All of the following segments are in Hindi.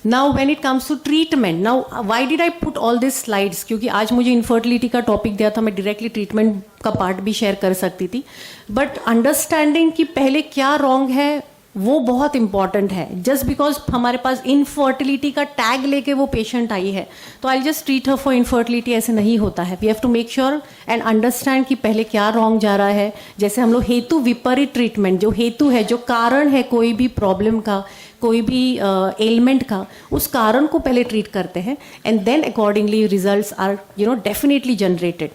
Now when it comes to treatment, now why did I put all this slides, क्योंकि आज मुझे इनफर्टिलिटी का टॉपिक दिया था, मैं डायरेक्टली ट्रीटमेंट का पार्ट भी शेयर कर सकती थी, बट अंडरस्टैंडिंग कि पहले क्या रॉन्ग है वो बहुत इंपॉर्टेंट है. जस्ट बिकॉज हमारे पास इनफर्टिलिटी का टैग लेके वो पेशेंट आई है तो I just treat her for infertility, ऐसे नहीं होता है. We have to make sure and understand कि पहले क्या रॉन्ग जा रहा है. जैसे हम लोग हेतु विपरीत ट्रीटमेंट, जो हेतु है, जो कारण है कोई भी प्रॉब्लम का, कोई भी एलिमेंट का, उस कारण को पहले ट्रीट करते हैं and then accordingly results are definitely generated.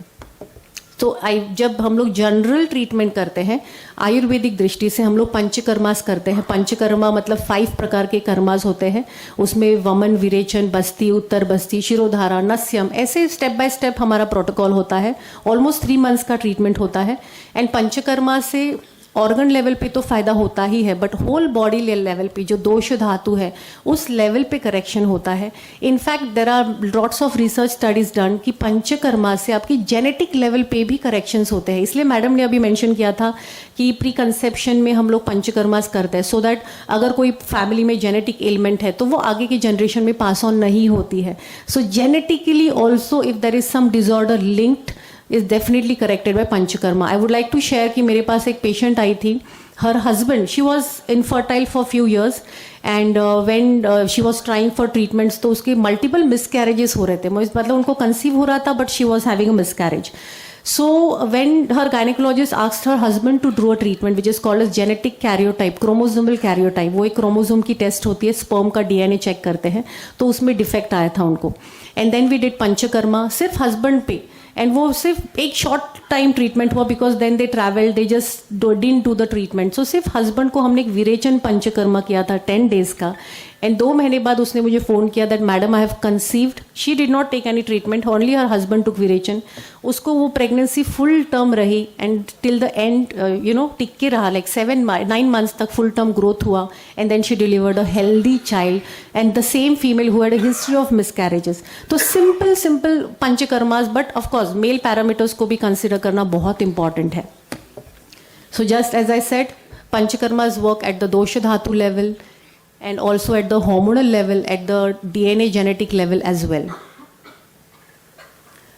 तो जब हम लोग जनरल ट्रीटमेंट करते हैं आयुर्वेदिक दृष्टि से, हम लोग पंचकर्मास करते हैं. पंचकर्मा मतलब 5 प्रकार के कर्मास होते हैं. उसमें वमन, विरेचन, बस्ती, उत्तर बस्ती, शिरोधारा, नस्यम, ऐसे स्टेप बाय स्टेप हमारा प्रोटोकॉल होता है. ऑलमोस्ट 3 मंथ्स का ट्रीटमेंट होता है. एंड पंचकर्मा से ऑर्गन लेवल पे तो फायदा होता ही है, बट होल बॉडी लेवल पे जो दोष धातु है उस लेवल पे करेक्शन होता है. In fact there are lots of research studies done कि पंचकर्मा से आपकी जेनेटिक लेवल पे भी करेक्शंस होते हैं. इसलिए मैडम ने अभी मेंशन किया था कि प्री कंसेप्शन में हम लोग पंचकर्मास करते हैं, सो दैट अगर कोई फैमिली में जेनेटिक एलिमेंट है तो वो आगे की जनरेशन में पास ऑन नहीं होती है. So genetically also if there is some disorder linked is definitely corrected by panchakarma. I would like to share कि मेरे पास एक patient आई थी, her husband, she was infertile for few years and when she was trying for treatments तो उसके multiple miscarriages हो रहे थे. मतलब उनको conceive हो रहा था but she was having a miscarriage. So when her gynecologist asked her husband to do a treatment which is called as genetic karyotype, chromosomal karyotype, वो एक क्रोमोसोम की टेस्ट होती है, स्पर्म का DNA चेक करते हैं, तो उसमें डिफेक्ट आया था उनको. And then we did panchakarma सिर्फ हस्बैंड पे, एंड वो सिर्फ एक शॉर्ट टाइम ट्रीटमेंट हुआ because then they travel, they just didn't do the treatment. So सिर्फ हस्बैंड को हमने एक विरेचन पंचकर्मा किया था 10 डेज का. एंड 2 महीने बाद उसने मुझे फ़ोन किया that madam I have conceived. She did not take any treatment, only her husband took virechana. उसको वो प्रेगनेंसी फुल टर्म रही एंड टिल द एंड टिक के रहा, लाइक 7-9 मंथ्स तक फुल टर्म ग्रोथ हुआ. And then she delivered a healthy child and the same female who had a history of miscarriages. तो simple panchakarmas, but of course male parameters को भी कंसिडर करना बहुत इंपॉर्टेंट है. So just as I said, panchakarmas work at the dosha dhatu level and also at the hormonal level, at the DNA genetic level as well.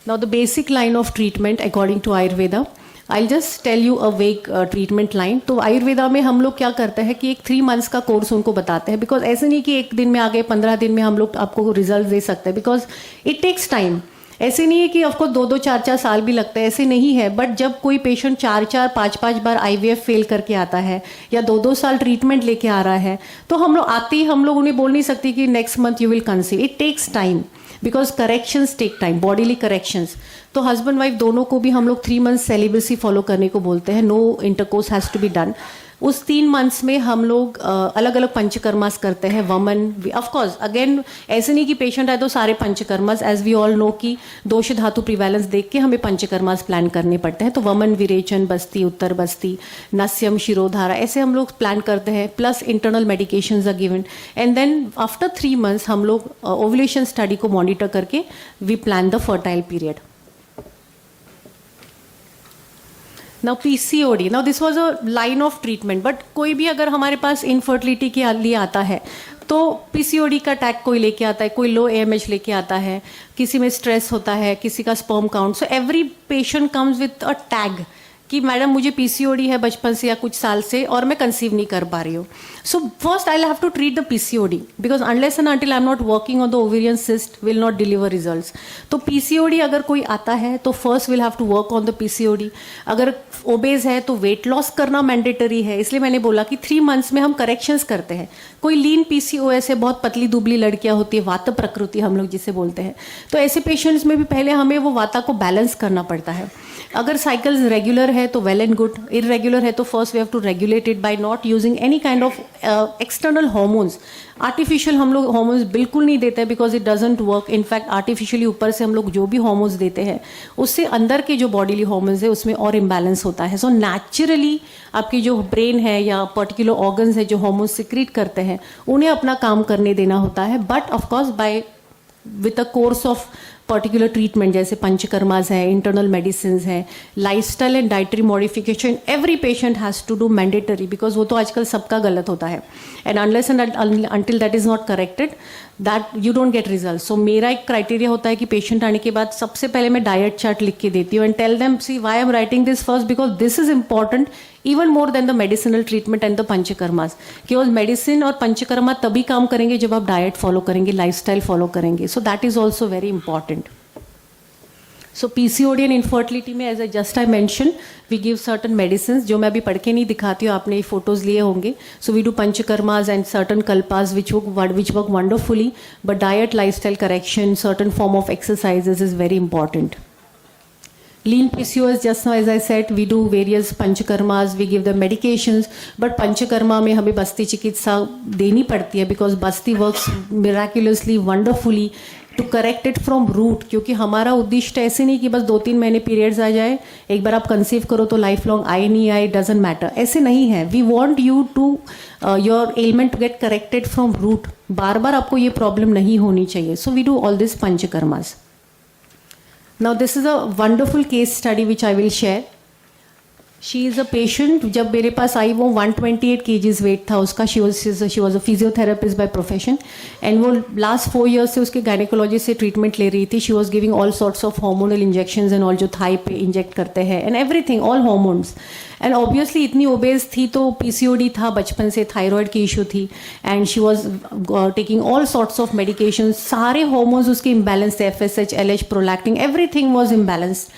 Now the basic line of treatment according to Ayurveda, I'll just tell you a vague treatment line. तो आयुर्वेदा में हम लोग क्या करते हैं कि एक 3 मंथ्स का कोर्स उनको बताते हैं, बिकॉज ऐसे नहीं कि एक दिन में आ गए, 15 दिन में हम लोग आपको रिजल्ट दे सकते हैं, बिकॉज इट टेक्स टाइम. ऐसे नहीं है कि आपको 2-2, 4-4 साल भी लगता है, ऐसे नहीं है. बट जब कोई पेशेंट 4-4, 5-5 बार IVF फेल करके आता है या 2-2 साल ट्रीटमेंट लेके आ रहा है, तो हम लोग आते ही हम लोग उन्हें बोल नहीं सकते कि next month you will conceive. It takes time because corrections take time, bodily corrections. तो हस्बैंड वाइफ दोनों को भी हम लोग 3 मंथ्स सेलिब्रेसी फॉलो करने को बोलते हैं. No intercourse has to be done. उस 3 मंथ्स में हम लोग अलग अलग पंचकर्मास करते हैं. वमन, ऑफकोर्स अगेन ऐसे नहीं कि पेशेंट आए तो सारे पंचकर्मास, एज वी ऑल नो कि दोष धातु प्रिवेलेंस देख के हमें पंचकर्मास प्लान करने पड़ते हैं. तो वमन, विरेचन, बस्ती, उत्तर बस्ती, नस्यम, शिरोधारा, ऐसे हम लोग प्लान करते हैं. Plus internal medications are given. And then after 3 months हम लोग ओवुलेशन स्टडी को मॉनिटर करके we plan the fertile period. Now PCOD, now this was a line of treatment. But कोई भी अगर हमारे पास इनफर्टिलिटी के लिए आता है तो PCOD का टैग कोई लेके आता है, कोई लो AMH लेके आता है, किसी में स्ट्रेस होता है, किसी का sperm count. So every patient comes with a tag कि मैडम मुझे PCOD है बचपन से या कुछ साल से और मैं कंसीव नहीं कर पा रही हूँ. So first I have to treat the PCOD because unless and until I am not working on the ovarian cyst will not deliver results. तो PCOD अगर कोई आता है तो first will have to work on the PCOD. अगर ओबेज है तो वेट लॉस करना मैंडेटरी है. इसलिए मैंने बोला कि 3 मंथ्स में हम करेक्शंस करते हैं. कोई लीन PCOS है, बहुत पतली दुबली लड़कियां होती है, वात प्रकृति हम लोग जिसे बोलते हैं, तो ऐसे पेशेंट्स में भी पहले हमें वो वाता को बैलेंस करना पड़ता है. अगर साइकिल्स रेगुलर है तो वेल एंड गुड. इरेगुलर है तो first we have to regulate it by not using any kind of external hormones. Artificial हम लोग हार्मोन्स बिल्कुल नहीं देते because it doesn't work. In fact artificially ऊपर से हम लोग जो भी हार्मोन्स देते हैं उससे अंदर के जो बॉडीली हार्मोन्स है उसमें और इम्बैलेंस होता है. सो नेचुरली आपकी जो ब्रेन है या पर्टिकुलर ऑर्गन्स है जो हार्मोन्स सिक्रीट करते हैं उन्हें अपना काम करने देना होता है. But of course by with a course of particular treatment जैसे पंचकर्मास है, इंटरनल मेडिसिन है, lifestyle and dietary modification every patient has to do mandatory, because वो तो आजकल सबका गलत होता है, and unless and until that is not corrected that you don't get result. So मेरा एक क्राइटेरिया होता है कि पेशेंट आने के बाद सबसे पहले मैं डाइट चार्ट लिख के देती हूँ and tell them see why I am writing this first, because this is important even more than the medicinal treatment and the panchakarmas. केवल मेडिसिन और पंचकर्मा तभी काम करेंगे जब आप डाइट फॉलो करेंगे, लाइफस्टाइल फॉलो करेंगे. So that is also very important. So PCOD and infertility में as I just I mention we give certain medicine जो मैं अभी पढ़ के नहीं दिखाती हूँ, आपने ये फोटोज लिए होंगे. So we do panchakarmas and certain kalpas which work wonderfully, but diet, lifestyle correction, certain form of exercises is very important. Lean PCOS, just now as I said, we do various panchakarmas, we give them medications, but panchakarma में हमें बस्ती चिकित्सा देनी पड़ती है because Basti works miraculously, wonderfully to correct it from root. क्योंकि हमारा उद्देश्य ऐसे नहीं कि बस 2-3 महीने पीरियड्स आ जाए, एक बार आप कंसीव करो तो लाइफ लॉन्ग आए नहीं आए डजेंट मैटर, ऐसे नहीं है. We want you to your element to get corrected from root. बार बार आपको ये प्रॉब्लम नहीं होनी चाहिए. So we do all this panchakarmas. Now this is a wonderful case study which I will share. She is a patient. जब मेरे पास आई वो 128 kgs वेट था उसका. she was a physiotherapist by profession and वो last 4 years से उसके गायनेकोलॉजिस्ट से ट्रीटमेंट ले रही थी. she was giving all sorts of hormonal injections and all जो थाई पे इंजेक्ट करते हैं and everything, all hormones. And obviously इतनी ओबेज थी तो पीसीओडी था, बचपन से थायराइड की इशू थी and she was taking all sorts of medication. सारे हार्मोन्स उसके इम्बैलेंस थे, FSH, LH, prolactin, everything was imbalanced.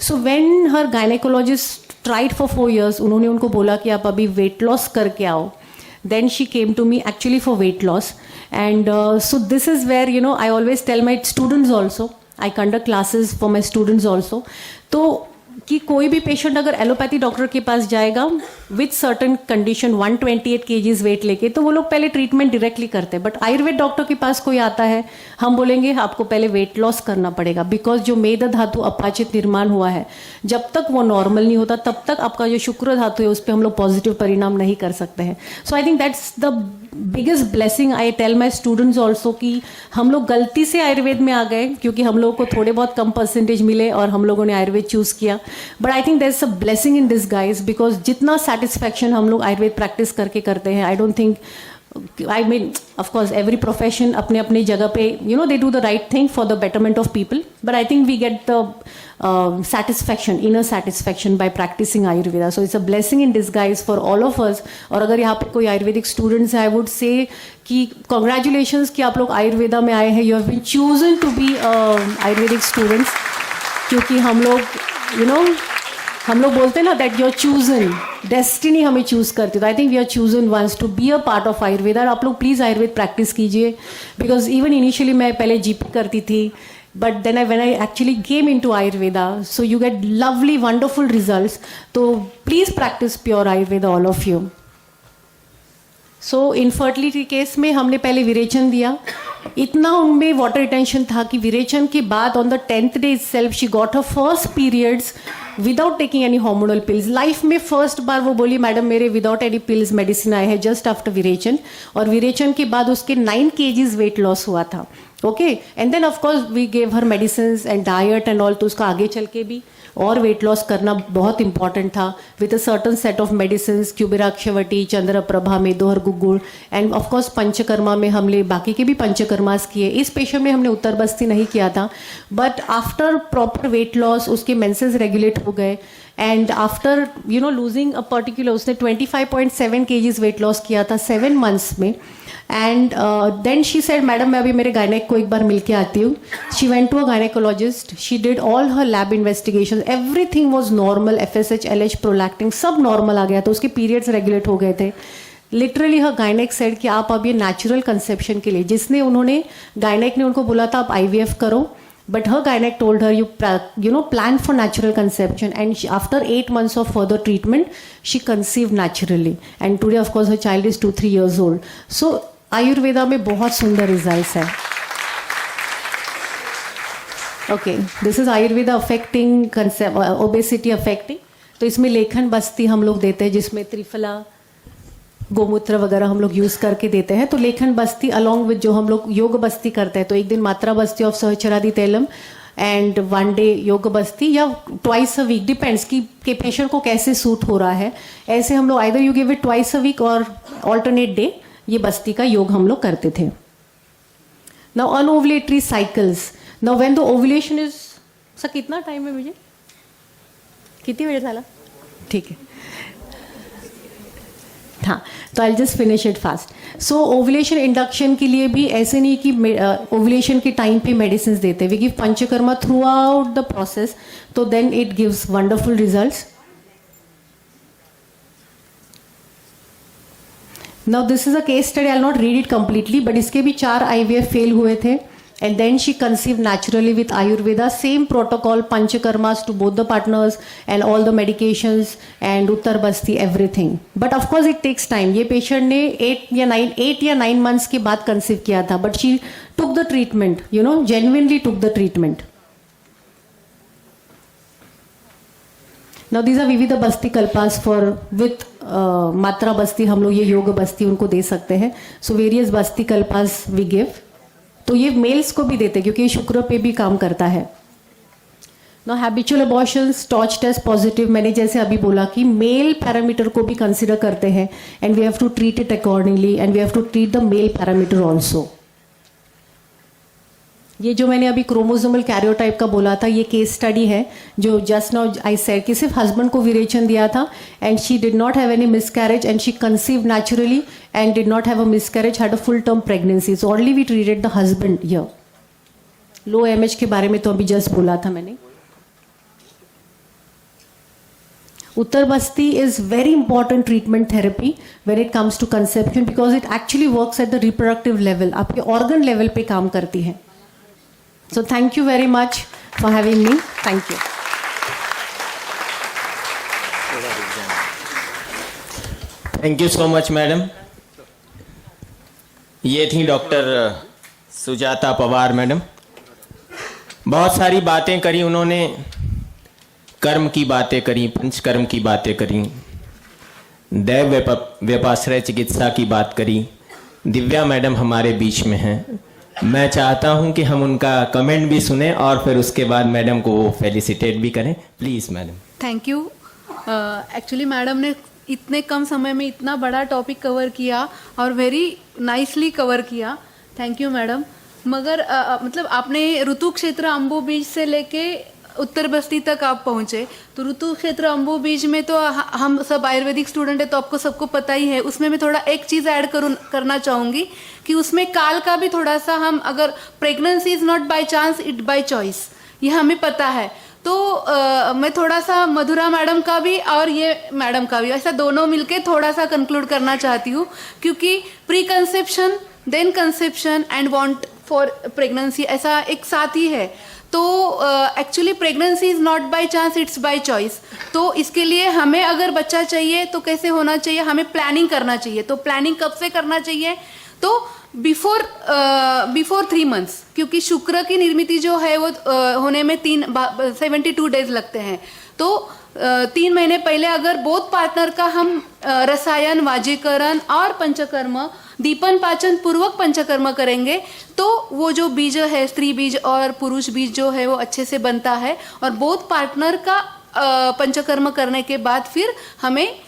So when her gynaecologist tried for 4 years, उन्होंने उनको बोला कि आप अभी वेट लॉस करके आओ. Then she came to me actually for weight loss, and so this is where I always tell my students also, I conduct classes for my students also. तो कि कोई भी पेशेंट अगर एलोपैथी डॉक्टर के पास जाएगा with certain condition 128 kgs weight लेके, तो वो लोग पहले ट्रीटमेंट डायरेक्टली करते हैं. बट आयुर्वेद डॉक्टर के पास कोई आता है, हम बोलेंगे आपको पहले वेट लॉस करना पड़ेगा, बिकॉज जो मेद धातु अपाचित निर्माण हुआ है जब तक वो नॉर्मल नहीं होता तब तक आपका जो शुक्र धातु है उस पर हम लोग पॉजिटिव परिणाम नहीं कर सकते हैं. So I think that's the biggest blessing. I tell my students also कि हम लोग गलती से आयुर्वेद में आ गए क्योंकि हम लोगों को थोड़े बहुत कम परसेंटेज मिले और हम लोगों ने आयुर्वेद चूज़ किया. But I think there is a blessing in disguise, because जितना सेटिस्फैक्शन हम लोग आयुर्वेद प्रैक्टिस करके करते हैं, I don't think, I mean, of course, every profession अपने अपने जगह पे they do the right thing for the betterment of people. But I think we get the satisfaction, inner satisfaction by practicing Ayurveda. So it's a blessing in disguise for all of us. और अगर यहाँ पे कोई आयुर्वेदिक स्टूडेंट्स है, I would say कि congratulations कि आप लोग आयुर्वेदा में आए हैं. You have been chosen to be Ayurvedic students, क्योंकि हम लोग हम लोग बोलते हैं ना that you are chosen, destiny हमें चूज करती है. तो I think we are chosen ones to be a part of Ayurveda. और आप लोग प्लीज़ आयुर्वेद प्रैक्टिस कीजिए, बिकॉज इवन इनिशियली मैं पहले जीपी करती थी, but then when I actually came into Ayurveda, so you get lovely wonderful results. तो please practice pure Ayurveda all of you. So infertility case में हमने पहले विरेचन दिया. इतना उनमें वाटर रिटेंशन था कि विरेचन के बाद on the 10th day itself she got her first periods without taking any hormonal pills. Life में फर्स्ट बार वो बोली मैडम मेरे विदाउट एनी पिल्स मेडिसिन आए हैं जस्ट आफ्टर विरेचन. और विरेचन के बाद उसके 9 kgs वेट लॉस हुआ था. Okay, and then of course we gave her medicine and diet and all. तो उसका आगे चल के भी और वेट लॉस करना बहुत इंपॉर्टेंट था with a certain set of medicine, Kuberakshavati, Chandraprabha, Medohar guggul, and of course panchakarma में हमने बाकी के भी पंचकर्मास किए. इस पेशेंट में हमने उत्तर बस्ती नहीं किया था, but after proper weight loss उसके मेंसेस रेगुलेट हो गए. And after losing a particular, उसने 25.7 kgs वेट लॉस किया था 7 months में. And then she said madam मैं अभी मेरे गायनेक को एक बार मिल के आती हूँ. She went to a gynaecologist, she did all her lab investigation, everything was normal, FSH, LH, prolactin सब नॉर्मल आ गया था. उसके पीरियड्स रेगुलेट हो गए थे. लिटरली हर गायनेक सेड कि आप अब ये नेचुरल कंसेप्शन के लिए, जिसने उन्होंने गायनेक ने उनको बोला था आप IVF करो, but her gynec told her you plan for natural conception, and after 8 months of further treatment she conceived naturally, and today of course her child is 2-3 years old. So ayurveda में बहुत सुंदर रिजल्ट्स है. Okay, this is Ayurveda affecting obesity affecting. तो इसमें लेखन बस्ती हम लोग देते हैं जिसमें त्रिफला, गोमूत्र वगैरह हम लोग यूज़ करके देते हैं. तो लेखन बस्ती अलॉन्ग विद जो हम लोग योग बस्ती करते हैं, तो एक दिन matra basti of Sahacharadi tailam and 1 day yoga basti या ट्वाइस अ वीक, डिपेंड्स कि पेशेंट को कैसे सूट हो रहा है। ऐसे हम लोग either you give it twice a week और ऑल्टरनेट डे ये बस्ती का योग हम लोग करते थे। Now anovulatory cycles, now when the ovulation is, sir कितना टाइम है मुझे, कितनी वेळ झाला, ठीक है हाँ, तो I just finish it fast. So ovulation induction के लिए भी ऐसे नहीं कि ओवुलेशन के टाइम पे मेडिसिन देते, we give panchakarma throughout the process, तो then it gives wonderful results. Now this is a case study, I will not read it completely, but इसके भी 4 IVF फेल हुए थे and then she conceived naturally with Ayurveda, same protocol, panchakarmas to both the partners and all the medications and Uttar Basti, everything. But of course it takes time. ये patient ने 8 या 9 months के बाद conceive किया था, but she took the treatment, you know, genuinely took the treatment. Now these are विविध बस्ती कल्पास for with मात्रा बस्ती, हम लोग ये योग बस्ती उनको दे सकते हैं। So various Basti कल्पास we give. तो ये मेल्स को भी देते क्योंकि ये शुक्र पे भी काम करता है। No habitual abortions, torch test positive, मैंने जैसे अभी बोला कि मेल पैरामीटर को भी कंसिडर करते हैं and we have to treat it accordingly and we have to treat the male parameter also. ये जो मैंने अभी क्रोमोसोमल कैरियोटाइप का बोला था, ये केस स्टडी है जो जस्ट नाउ आई सेड कि सिर्फ हस्बैंड को विरेचन दिया था and she did not have any miscarriage and she conceived naturally and did not have a miscarriage, had a full term pregnancy, so only we treated the husband here. Low MH के बारे में तो अभी जस्ट बोला था मैंने। उत्तर बस्ती is very important treatment therapy when it comes to conception because it actually works at the reproductive level, आपके ऑर्गन लेवल पे काम करती है। So thank you very much for having me. Thank you. Thank you so much madam. ये थी डॉक्टर सुजाता पवार मैडम। बहुत सारी बातें करी उन्होंने, कर्म की बातें करी, पंचकर्म की बातें करी, दैव व्यपाश्रय चिकित्सा की बात करी। दिव्या मैडम हमारे बीच में हैं, मैं चाहता हूं कि हम उनका कमेंट भी सुने और फिर उसके बाद मैडम को वो फेलिसिटेट भी करें। Please madam. Thank you. Actually madam ने इतने कम समय में इतना बड़ा टॉपिक कवर किया और वेरी नाइसली कवर किया, थैंक यू मैडम। मगर मतलब आपने ऋतु क्षेत्र अम्बु बीज से लेके उत्तर बस्ती तक आप पहुँचे, तो ऋतु क्षेत्र अम्बु बीज में तो हम सब आयुर्वेदिक स्टूडेंट है तो आपको सबको पता ही है। उसमें मैं थोड़ा एक चीज़ ऐड करना चाहूँगी कि उसमें काल का भी थोड़ा सा, हम अगर pregnancy is not by chance it by choice, ये हमें पता है। तो मैं थोड़ा सा मधुरा मैडम का भी और ये मैडम का भी ऐसा दोनों मिलके थोड़ा सा कंक्लूड करना चाहती हूँ, क्योंकि pre conception then conception and want for pregnancy ऐसा एक साथ ही है। तो actually pregnancy is not by chance, it's by choice. तो इसके लिए हमें अगर बच्चा चाहिए तो कैसे होना चाहिए, हमें प्लानिंग करना चाहिए। तो प्लानिंग कब से करना चाहिए, तो बिफोर 3 मंथ्स, क्योंकि शुक्र की निर्मित जो है वो होने में 72 डेज लगते हैं। तो 3 महीने पहले अगर बोथ पार्टनर का हम रसायन, वाजीकरण और पंचकर्म, दीपन पाचन पूर्वक पंचकर्म करेंगे तो वो जो बीज है, स्त्री बीज और पुरुष बीज जो है वो अच्छे से बनता है। और बोथ पार्टनर का पंचकर्म करने के बाद फिर हमें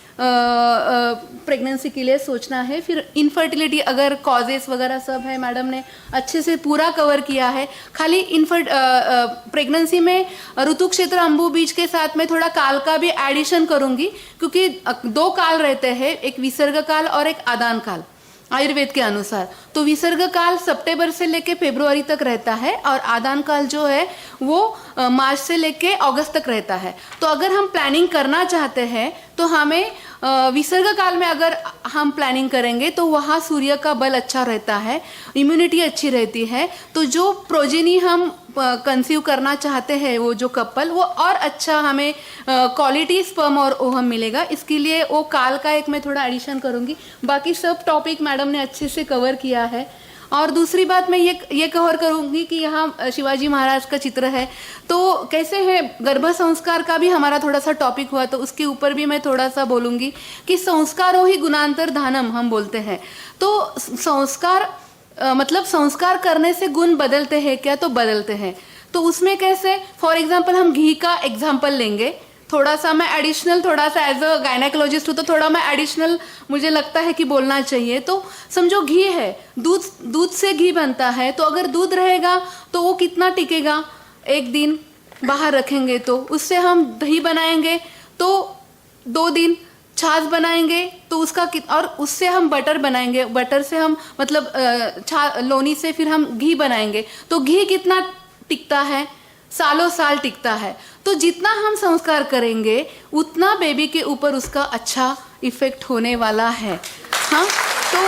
प्रेगनेंसी के लिए सोचना है। फिर इनफर्टिलिटी अगर कॉजेस वगैरह सब है, मैडम ने अच्छे से पूरा कवर किया है। खाली प्रेगनेंसी में ऋतु क्षेत्र अम्बु बीज के साथ में थोड़ा काल का भी एडिशन करूंगी, क्योंकि 2 काल रहते हैं, एक विसर्ग काल और एक आदान काल आयुर्वेद के अनुसार। तो विसर्ग काल सितंबर से लेके फरवरी तक रहता है और आदान काल जो है वो मार्च से लेके अगस्त तक रहता है। तो अगर हम प्लानिंग करना चाहते हैं तो हमें विसर्ग काल में अगर हम प्लानिंग करेंगे तो वहाँ सूर्य का बल अच्छा रहता है, इम्यूनिटी अच्छी रहती है। तो जो प्रोजेनी हम कंसीव करना चाहते हैं वो जो कपल, वो और अच्छा हमें क्वालिटी स्पर्म और ओहम मिलेगा। इसके लिए वो काल का एक मैं थोड़ा एडिशन करूँगी। बाकी सब टॉपिक मैडम ने अच्छे से कवर किया है। और दूसरी बात मैं ये कवर करूँगी कि यहाँ शिवाजी महाराज का चित्र है, तो कैसे है गर्भ संस्कार का भी हमारा थोड़ा सा टॉपिक हुआ, तो उसके ऊपर भी मैं थोड़ा सा बोलूँगी कि संस्कारो ही गुणांतर धानम हम बोलते हैं। तो संस्कार मतलब संस्कार करने से गुण बदलते हैं क्या, तो बदलते हैं। तो उसमें कैसे, फॉर एग्जांपल हम घी का एग्जांपल लेंगे, थोड़ा सा मैं एडिशनल, थोड़ा सा एज अ गायनेकोलॉजिस्ट हूँ तो थोड़ा मैं एडिशनल मुझे लगता है कि बोलना चाहिए। तो समझो घी है, दूध से घी बनता है, तो अगर दूध रहेगा तो वो कितना टिकेगा, एक दिन बाहर रखेंगे तो उससे हम दही बनाएंगे तो 2 दिन, छाछ बनाएंगे तो उसका और उससे हम बटर बनाएंगे, बटर से हम मतलब लोनी से फिर हम घी बनाएंगे, तो घी कितना टिकता है, सालों साल टिकता है। तो जितना हम संस्कार करेंगे उतना बेबी के ऊपर उसका अच्छा इफेक्ट होने वाला है। हाँ, तो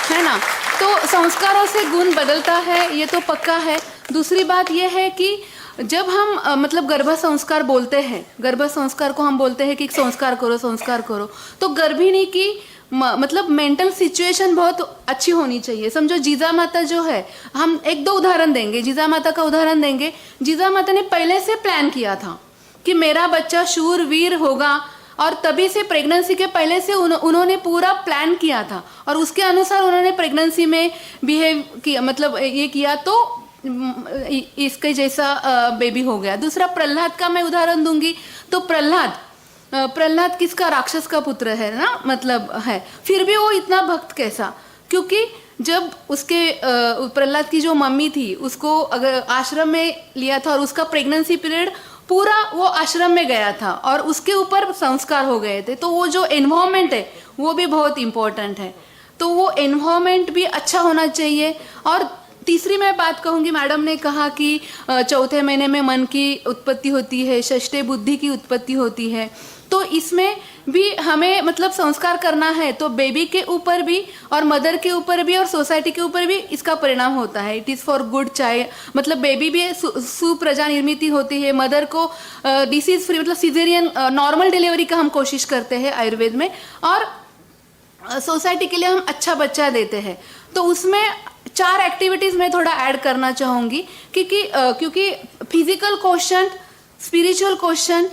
है ना, तो संस्कारों से गुण बदलता है, ये तो पक्का है। दूसरी बात ये है कि जब हम मतलब गर्भ संस्कार बोलते हैं, गर्भ संस्कार को हम बोलते हैं कि संस्कार करो संस्कार करो, तो गर्भिणी की मतलब मेंटल सिचुएशन बहुत अच्छी होनी चाहिए। समझो जीजा माता जो है, हम 1-2 उदाहरण देंगे, जीजा माता का उदाहरण देंगे। जीजा माता ने पहले से प्लान किया था कि मेरा बच्चा शूरवीर होगा, और तभी से प्रेगनेंसी के पहले से उन्होंने पूरा प्लान किया था और उसके अनुसार उन्होंने प्रेगनेंसी में बिहेव किया, मतलब ये किया, तो इसके जैसा बेबी हो गया। दूसरा प्रहलाद का मैं उदाहरण दूंगी, तो प्रहलाद किसका, राक्षस का पुत्र है ना, मतलब है, फिर भी वो इतना भक्त कैसा, क्योंकि जब उसके प्रहलाद की जो मम्मी थी उसको अगर आश्रम में लिया था और उसका प्रेगनेंसी पीरियड पूरा वो आश्रम में गया था और उसके ऊपर संस्कार हो गए थे। तो वो जो एनवायरनमेंट है वो भी बहुत इम्पोर्टेंट है, तो वो एनवायरनमेंट भी अच्छा होना चाहिए। और तीसरी मैं बात कहूँगी, मैडम ने कहा कि चौथे महीने में मन की उत्पत्ति होती है, षष्ठे बुद्धि की उत्पत्ति होती है, तो इसमें भी हमें मतलब संस्कार करना है, तो बेबी के ऊपर भी और मदर के ऊपर भी और सोसाइटी के ऊपर भी इसका परिणाम होता है। It is for good child, मतलब बेबी भी सुप्रजा निर्मित होती है, मदर को डिसीज फ्री मतलब सीजेरियन नॉर्मल डिलीवरी का हम कोशिश करते हैं आयुर्वेद में, और सोसाइटी के लिए हम अच्छा बच्चा देते हैं। तो उसमें 4 एक्टिविटीज़ मैं थोड़ा ऐड करना चाहूँगी, क्योंकि physical question, spiritual question,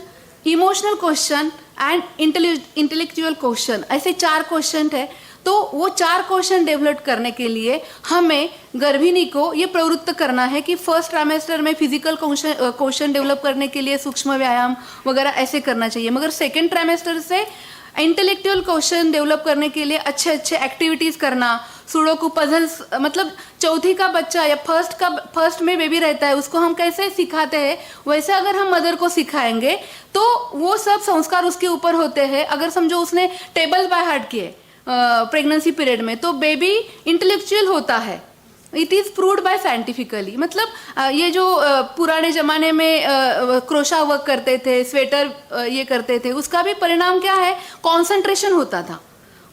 emotional question and intellectual question, ऐसे 4 क्वेश्चन है। तो वो 4 क्वेश्चन डेवलप करने के लिए हमें गर्भिणी को ये प्रवृत्त करना है कि फर्स्ट ट्राइमेस्टर में फिजिकल क्वेश्चन डेवलप करने के लिए सूक्ष्म व्यायाम वगैरह ऐसे करना चाहिए, मगर सेकेंड ट्राइमेस्टर से इंटेलेक्चुअल क्वेश्चन डेवलप करने के लिए अच्छे अच्छे एक्टिविटीज़ करना, सुडोकू पजल्स, मतलब चौथी का बच्चा या फर्स्ट में बेबी रहता है उसको हम कैसे सिखाते हैं वैसे अगर हम मदर को सिखाएंगे तो वो सब संस्कार उसके ऊपर होते हैं। अगर समझो उसने टेबल बाय हार्ट किए प्रेगनेंसी पीरियड में, तो बेबी इंटेलेक्चुअल होता है, it is proved bye scientifically. मतलब ये जो पुराने ज़माने में क्रोशा वर्क करते थे, स्वेटर ये करते थे, उसका भी परिणाम क्या है, कंसंट्रेशन होता था,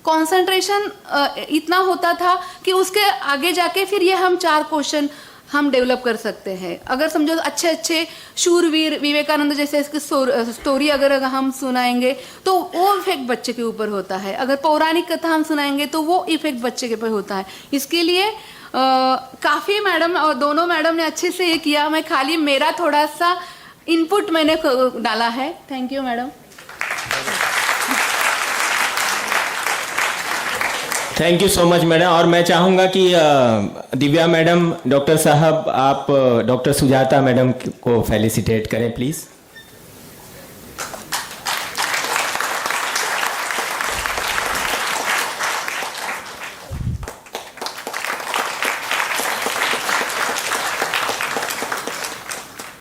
कंसंट्रेशन इतना होता था कि उसके आगे जाके फिर ये हम 4 क्वेश्चन हम डेवलप कर सकते हैं। अगर समझो अच्छे अच्छे शूरवीर विवेकानंद जैसे इसकी स्टोरी अगर हम सुनाएंगे तो वो इफेक्ट बच्चे के ऊपर होता है, अगर पौराणिक कथा हम सुनाएंगे तो वो इफेक्ट बच्चे के ऊपर होता है। इसके लिए काफ़ी मैडम और दोनों मैडम ने अच्छे से ये किया, मैं खाली मेरा थोड़ा सा इनपुट मैंने डाला है। Thank you madam. Thank you so much madam. और मैं चाहूँगा कि दिव्या मैडम, डॉक्टर साहब, आप डॉक्टर सुजाता मैडम को फेलिसिटेट करें प्लीज़।